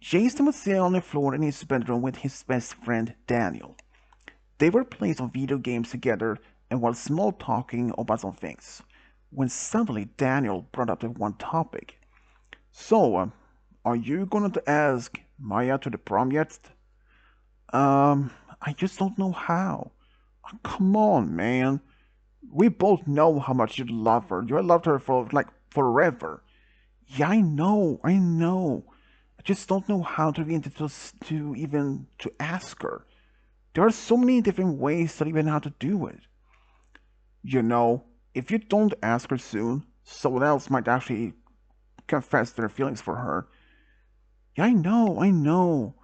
Jason was sitting on the floor in his bedroom with his best friend Daniel. They were playing some video games together and were small talking about some things, when suddenly Daniel brought up the one topic. So, are you going to ask Maya to the prom yet? I just don't know how. Come on, man. We both know how much you love her. You loved her for like forever. Yeah, I know. I just don't know how to begin to even to ask her. There are so many different ways to even how to do it. You know, if you don't ask her soon, someone else might actually confess their feelings for her. Yeah, I know.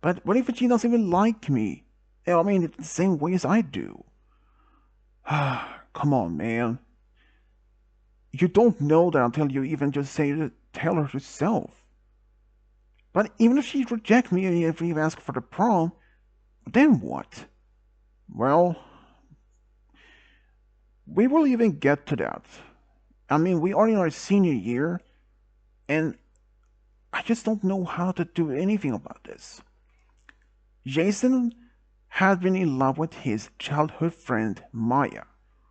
But what if she doesn't even like me? I mean, it's the same way as I do. Come on, man. You don't know that until you even just tell her yourself. But even if she rejects me, if we ask for the prom, then what? Well, we will even get to that. I mean, we are in our senior year, and I just don't know how to do anything about this. Jason had been in love with his childhood friend Maya,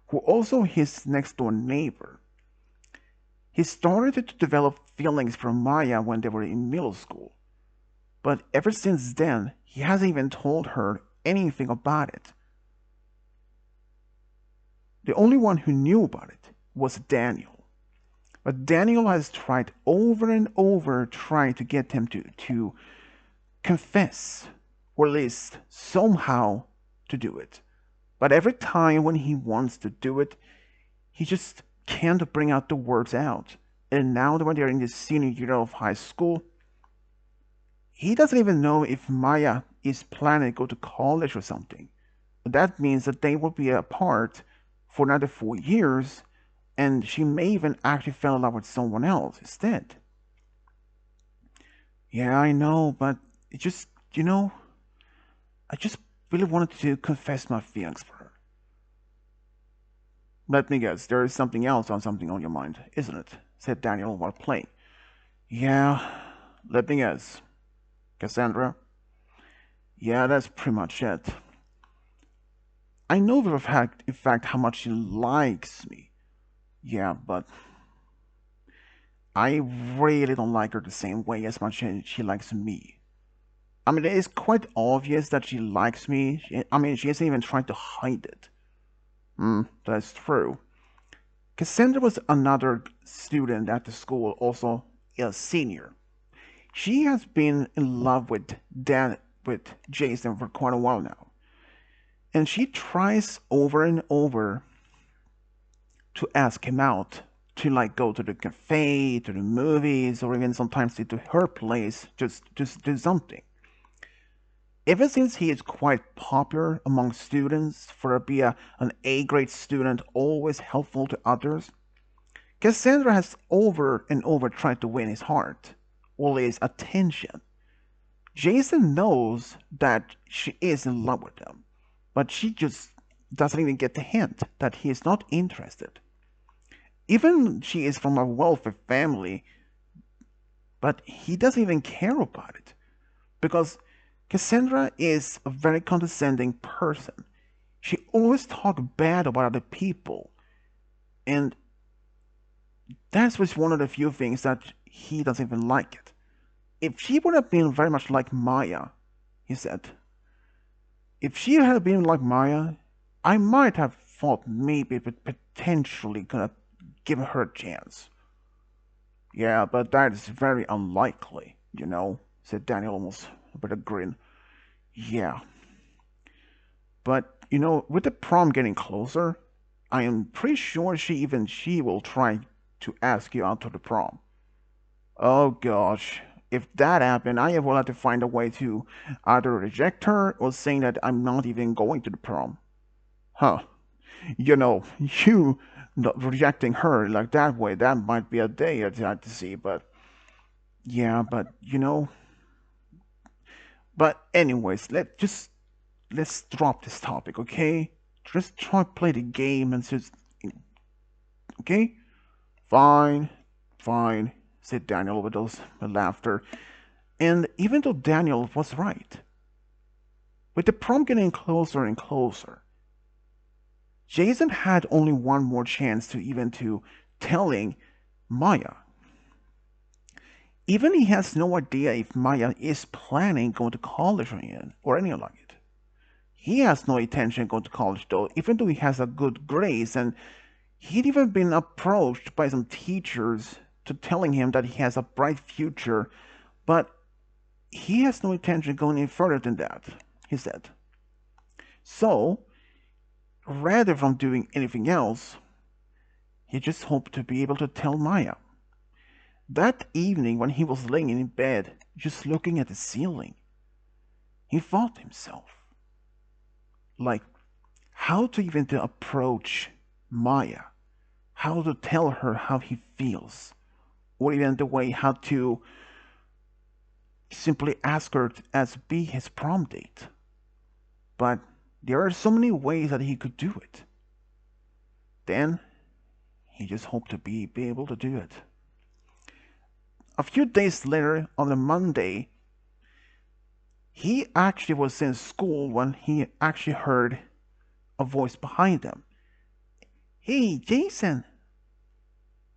who also his next door neighbor. He started to develop feelings for Maya when they were in middle school, but ever since then, he hasn't even told her anything about it. The only one who knew about it was Daniel. But Daniel has tried over and over trying to get him to confess, or at least somehow to do it. But every time when he wants to do it, he just can't bring out the words out. And now that when they're in the senior year of high school, he doesn't even know if Maya is planning to go to college or something. That means that they will be apart for another 4 years, and she may even actually fall in love with someone else instead. Yeah, I know, but it just, I just really wanted to confess my feelings for her. Let me guess, there is something on your mind, isn't it? Said Daniel while playing. Yeah, let me guess. Cassandra? Yeah, that's pretty much it. I know for a fact, in fact, how much she likes me. Yeah, but I really don't like her the same way as much as she likes me. I mean, it is quite obvious that she likes me. I mean, she hasn't even tried to hide it. That's true. Cassandra was another student at the school, also a senior. She has been in love with Jason for quite a while now, and she tries over and over to ask him out to like go to the cafe, to the movies, or even sometimes to her place, just do something. Ever since he is quite popular among students for being an A grade student, always helpful to others, Cassandra has over and over tried to win his heart, or his attention. Jason knows that she is in love with him, but she just doesn't even get the hint that he is not interested. Even she is from a wealthy family, but he doesn't even care about it because Cassandra is a very condescending person. She always talks bad about other people, and that's was one of the few things that he doesn't even like it. If she would have been very much like Maya, he said, if she had been like Maya, I might have thought maybe it potentially gonna give her a chance. Yeah, but that is very unlikely, said Daniel almost with a grin. Yeah, but with the prom getting closer, I am pretty sure she will try to ask you out to the prom. Oh gosh, if that happened, I will have to find a way to either reject her or saying that I'm not even going to the prom. Huh. You not rejecting her like that way, that might be a day I'd have to see, but yeah, but but anyways, let's drop this topic, okay? Just try to play the game and just okay? Fine, fine, said Daniel with those laughter. And even though Daniel was right, with the prom getting closer and closer, Jason had only one more chance to even to telling Maya. Even he has no idea if Maya is planning going to college or anything like it. He has no intention going to college though, even though he has a good grades and he'd even been approached by some teachers to telling him that he has a bright future, but he has no intention going any further than that, he said. So, rather than doing anything else, he just hoped to be able to tell Maya. That evening, when he was laying in bed, just looking at the ceiling, he thought to himself, like, how to even to approach Maya, how to tell her how he feels, or even the way how to simply ask her as be his prom date. But there are so many ways that he could do it. Then he just hoped to be able to do it. A few days later, on a Monday, he actually was in school when he actually heard a voice behind him. Hey, Jason!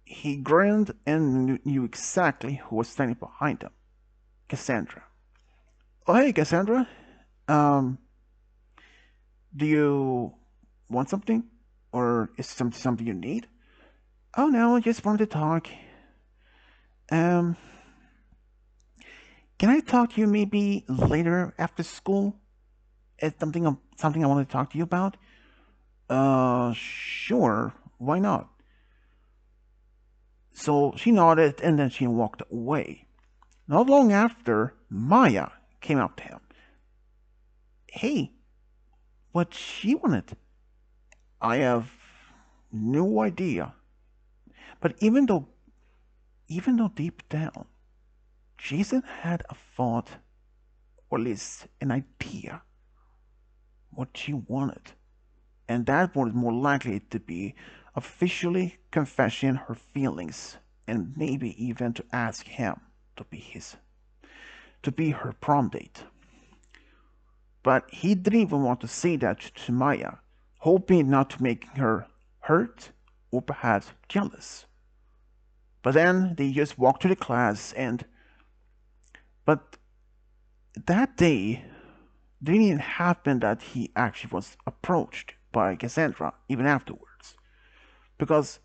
He grinned and knew exactly who was standing behind him. Cassandra. Oh, hey, Cassandra. Um, do you want something? Or is it something you need? Oh, no, I just wanted to talk. Um, can I talk to you maybe later after school? It's something I want to talk to you about. Sure. Why not? So she nodded and then she walked away. Not long after, Maya came up to him. Hey, what she wanted? I have no idea. But even though deep down, Jason had a thought, or at least an idea, what she wanted. And that was more likely to be officially confessing her feelings and maybe even to ask him to be her prom date. But he didn't even want to say that to Maya, hoping not to make her hurt or perhaps jealous. But then they just walked to the class and but that day didn't even happen that he actually was approached by Cassandra even afterwards. Because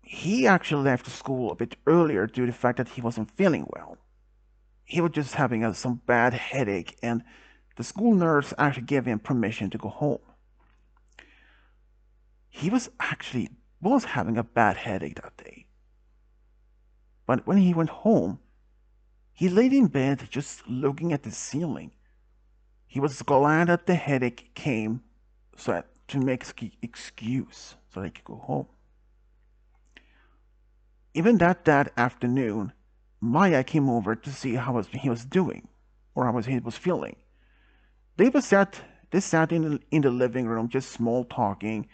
he actually left school a bit earlier due to the fact that he wasn't feeling well. He was just having some bad headache and the school nurse actually gave him permission to go home. He was having a bad headache that day. But when he went home, he laid in bed just looking at the ceiling. He was glad that the headache came to make excuse so that he could go home. Even that afternoon, Maya came over to see how he was doing or how he was feeling. They sat in the living room just small talking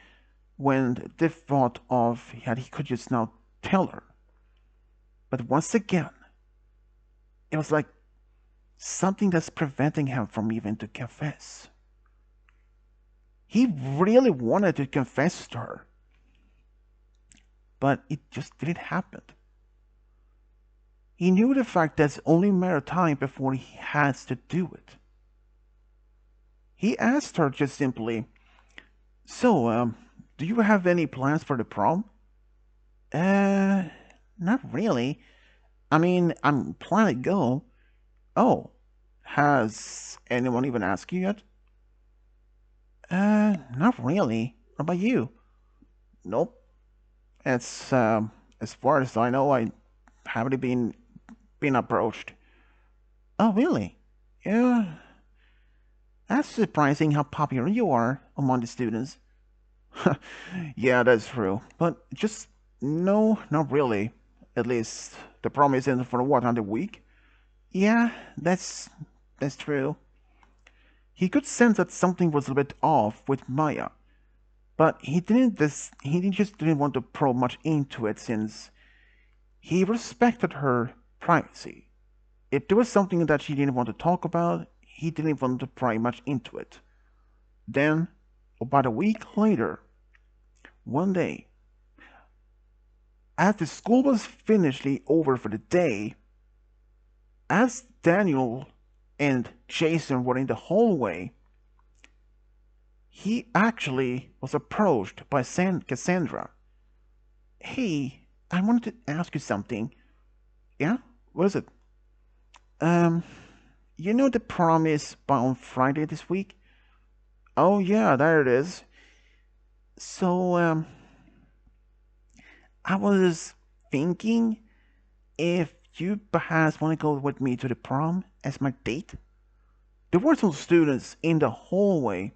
when they thought of that he could just now tell her. But once again, it was like something that's preventing him from even to confess. He really wanted to confess to her, but it just didn't happen. He knew the fact that it's only a matter of time before he has to do it. He asked her just simply, so, do you have any plans for the prom? Uh, Not really. I mean, I'm planning to go. Oh, has anyone even asked you yet? Not really. What about you? Nope. It's, as far as I know, I haven't been approached. Oh, really? Yeah. That's surprising how popular you are among the students. Yeah, that's true. But just, no, not really. At least, the prom isn't for what, another week? Yeah, that's true. He could sense that something was a bit off with Maya, but he just didn't want to probe much into it since he respected her privacy. If there was something that she didn't want to talk about, he didn't want to pry much into it. Then, about a week later, one day, as the school was finishly over for the day, as Daniel and Jason were in the hallway, he actually was approached by Cassandra. Hey, I wanted to ask you something. Yeah? What is it? Um, you know the prom is on Friday this week? Oh, yeah, there it is. So, I was thinking if you perhaps want to go with me to the prom as my date. There were some students in the hallway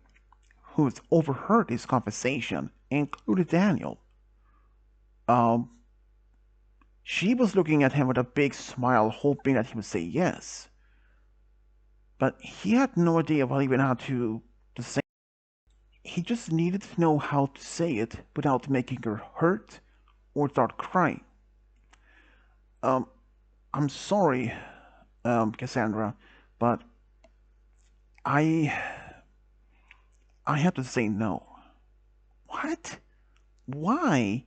who overheard this conversation, including Daniel. Um, she was looking at him with a big smile, hoping that he would say yes. But he had no idea what even how to say. He just needed to know how to say it without making her hurt or start crying. Um, I'm sorry, Cassandra, but I I have to say no. What? Why?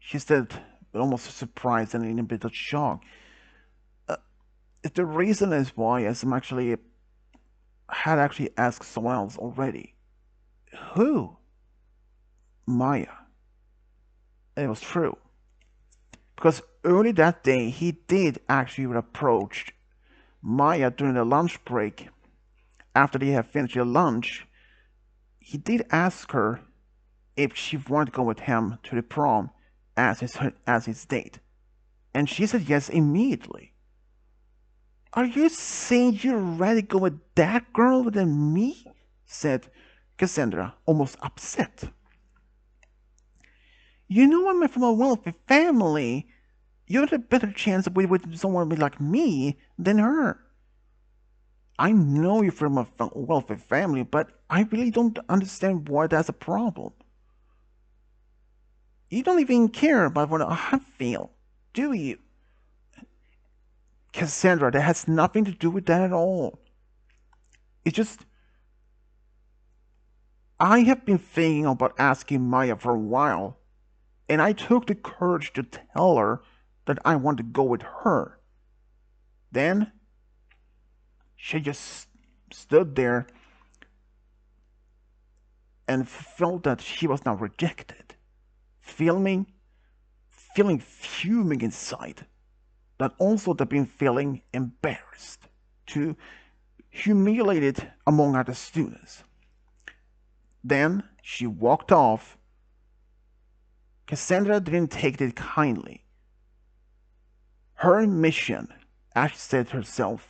She said, almost surprised and in a bit of shock. Uh, the reason is why as I'm actually had actually asked someone else already. Who? Maya. It was true. Because early that day, he did actually approach Maya during the lunch break. After they had finished their lunch, he did ask her if she wanted to go with him to the prom as his date. And she said yes immediately. Are you saying you're ready to go with that girl than me? Said Cassandra, almost upset. You know I'm from a wealthy family. You had a better chance with someone like me than her. I know you're from a wealthy family, but I really don't understand why that's a problem. You don't even care about what I feel, do you? Cassandra, that has nothing to do with that at all. It's just, I have been thinking about asking Maya for a while, and I took the courage to tell her that I want to go with her. Then she just stood there and felt that she was now rejected, feeling feeling fuming inside, but also that been feeling embarrassed, too humiliated among other students. Then she walked off. Cassandra didn't take it kindly. Her mission, as she said herself,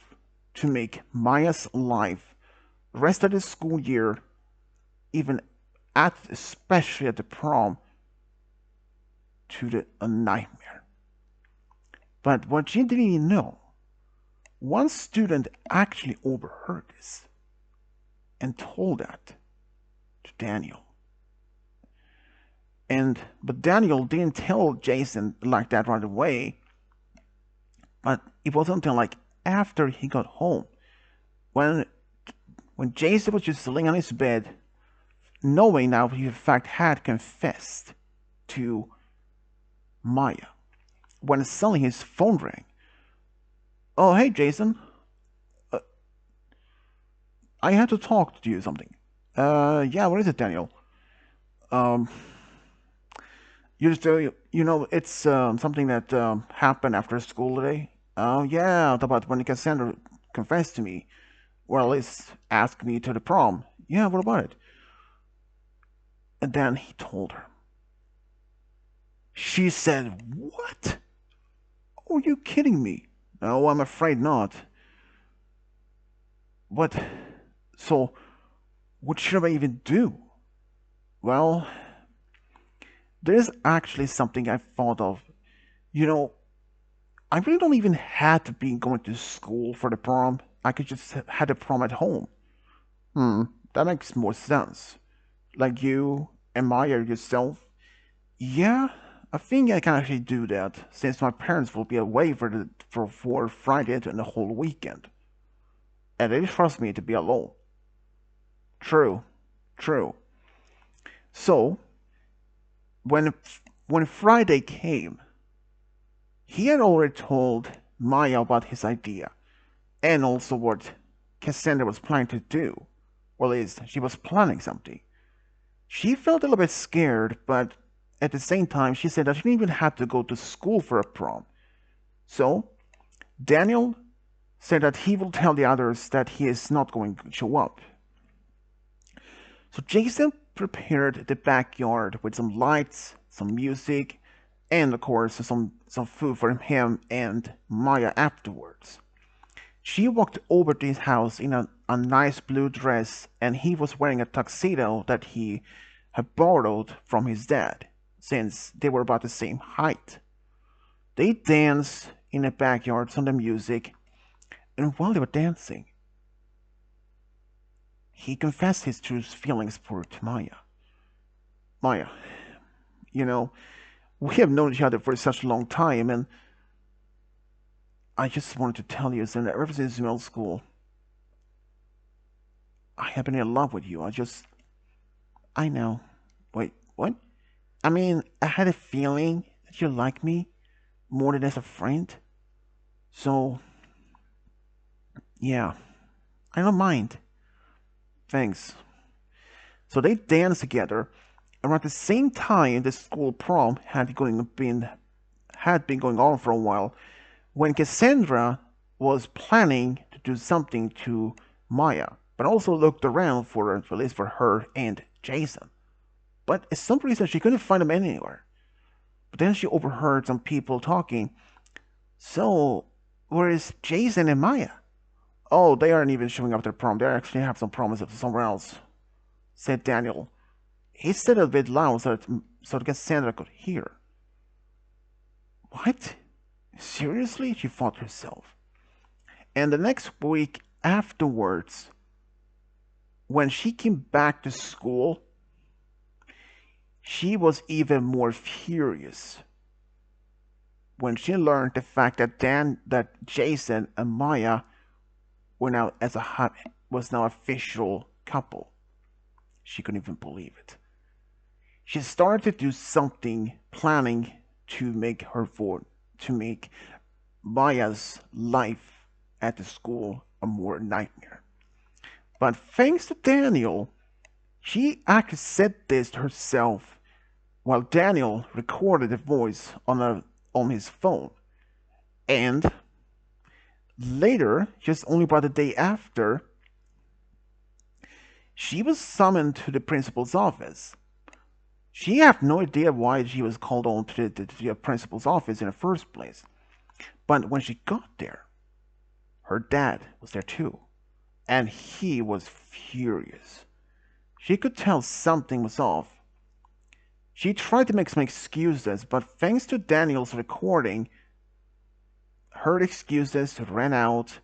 to make Maya's life, rest of the school year, even especially at the prom, a nightmare. But what she didn't even know, one student actually overheard this and told that to Daniel. But Daniel didn't tell Jason like that right away. But it wasn't until like after he got home, when when Jason was just laying on his bed, knowing now he in fact had confessed to Maya, when suddenly his phone rang. Oh, hey Jason, uh, I had to talk to you something. Yeah, what is it, Daniel? Um, you know, it's something that happened after school today. Oh yeah, about when Cassandra confessed to me. Well, it's asked me to the prom. Yeah, what about it? And then he told her. She said, "What? Are you kidding me?" No, I'm afraid not. What? So, what should I even do? Well, there's actually something I thought of. You know, I really don't even have to be going to school for the prom. I could just have the prom at home. Hmm, that makes more sense. Like you and Maya yourself. Yeah, I think I can actually do that, since my parents will be away for Friday and the whole weekend. And they trust me to be alone. True, true. So, when when Friday came, he had already told Maya about his idea, and also what Cassandra was planning to do. Or at least, she was planning something. She felt a little bit scared, but at the same time, she said that she didn't even have to go to school for a prom. So, Daniel said that he will tell the others that he is not going to show up. So Jason prepared the backyard with some lights, some music, and of course some food for him and Maya afterwards. She walked over to his house in a nice blue dress, and he was wearing a tuxedo that he had borrowed from his dad, since they were about the same height. They danced in the backyard to the music, and while they were dancing, he confessed his true feelings for Maya. Maya, you know, we have known each other for such a long time, and I just wanted to tell you that ever since middle school, I have been in love with you. I know. Wait, what? I mean, I had a feeling that you like me more than as a friend. So, yeah, I don't mind. Thanks. So they danced together. Around the same time, the school prom had been going on for a while. When Cassandra was planning to do something to Maya, but also looked around for at least for her and Jason. But for some reason she couldn't find them anywhere. But then she overheard some people talking. So, where is Jason and Maya? Oh, they aren't even showing up at their prom. They actually have some promises somewhere else, said Daniel. He said it a bit loud so that Cassandra could hear. What? Seriously? She thought to herself. And the next week afterwards, when she came back to school, she was even more furious when she learned the fact that Jason and Maya were now was now official couple. She couldn't even believe it. She started to do something, planning to make Maya's life at the school a more nightmare. But thanks to Daniel, she actually said this to herself while Daniel recorded the voice on his phone. And later, just only about the day after, she was summoned to the principal's office. She had no idea why she was called on to the principal's office in the first place. But when she got there, her dad was there too, and he was furious. She could tell something was off. She tried to make some excuses, but thanks to Daniel's recording, her excuses ran out,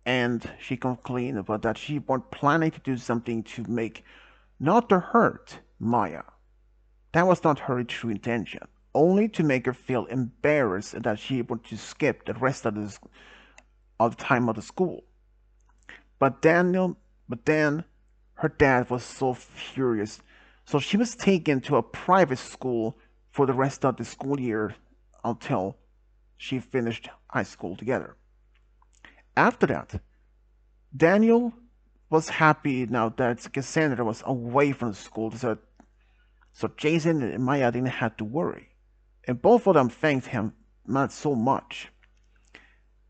and she complained about that she was planning to do something to make, not to hurt Maya. That was not her true intention, only to make her feel embarrassed that she wanted to skip the rest of the time of the school. But then her dad was so furious, so she was taken to a private school for the rest of the school year until she finished high school together. After that, Daniel was happy now that Cassandra was away from the school, so Jason and Maya didn't have to worry. And both of them thanked him not so much.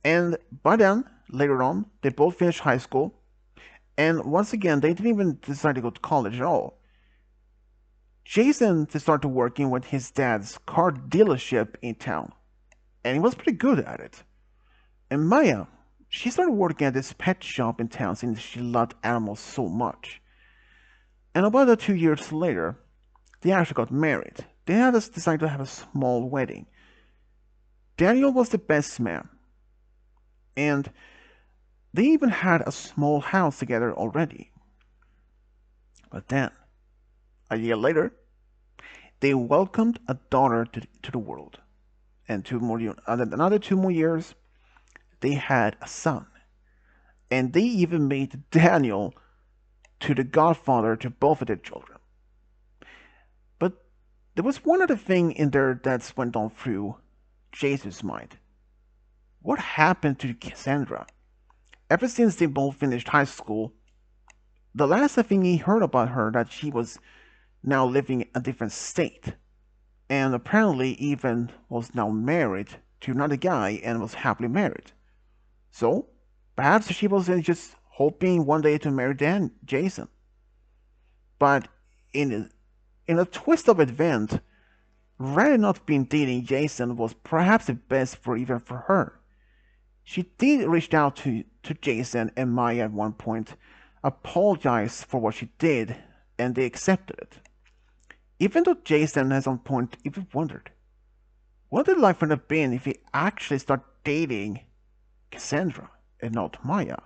And by then, later on, they both finished high school. And once again, they didn't even decide to go to college at all. Jason started working with his dad's car dealership in town. And he was pretty good at it. And Maya, she started working at this pet shop in town since she loved animals so much. And about 2 years later, they actually got married. They had decided to have a small wedding. Daniel was the best man. And they even had a small house together already. But then, a year later, they welcomed a daughter to the world. And another 2 more years, they had a son. And they even made Daniel to the godfather to both of their children. But there was one other thing in there that's went on through Jesus' mind. What happened to Cassandra? Ever since they both finished high school, the last thing he heard about her that she was now living a different state, and apparently even was now married to another guy and was happily married. So perhaps she was just hoping one day to marry Jason. But in a twist of event, rather not being dating Jason was perhaps the best for even for her. She did reach out to Jason and Maya at one point, apologized for what she did, and they accepted it. Even though Jason at some point even wondered, what would life would have been if he actually started dating Cassandra and not Maya?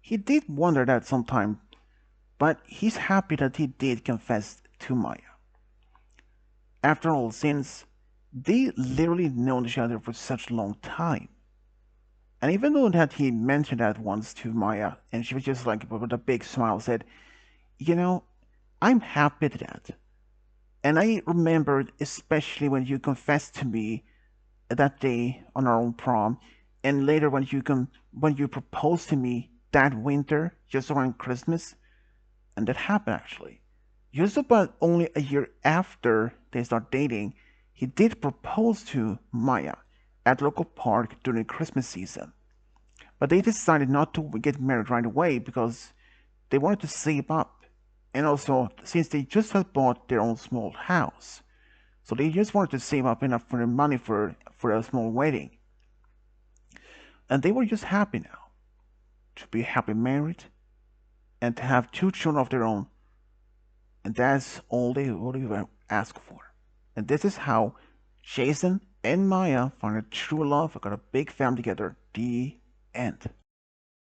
He did wonder that sometime, but he's happy that he did confess to Maya. After all, since they literally known each other for such a long time. And even though that he mentioned that once to Maya, and she was just like with a big smile said, you know, I'm happy to that. And I remembered especially when you confessed to me that day on our own prom, and later when you proposed to me that winter, just around Christmas, and that happened actually. Just about only a year after they start dating, he did propose to Maya at a local park during Christmas season. But they decided not to get married right away because they wanted to save up. And also, since they just had bought their own small house, so they just wanted to save up enough for their money for a small wedding. And they were just happy now to be happily married and to have two children of their own. And that's all they really asked for. And this is how Jason and Maya found a true love, got a big family together. The end.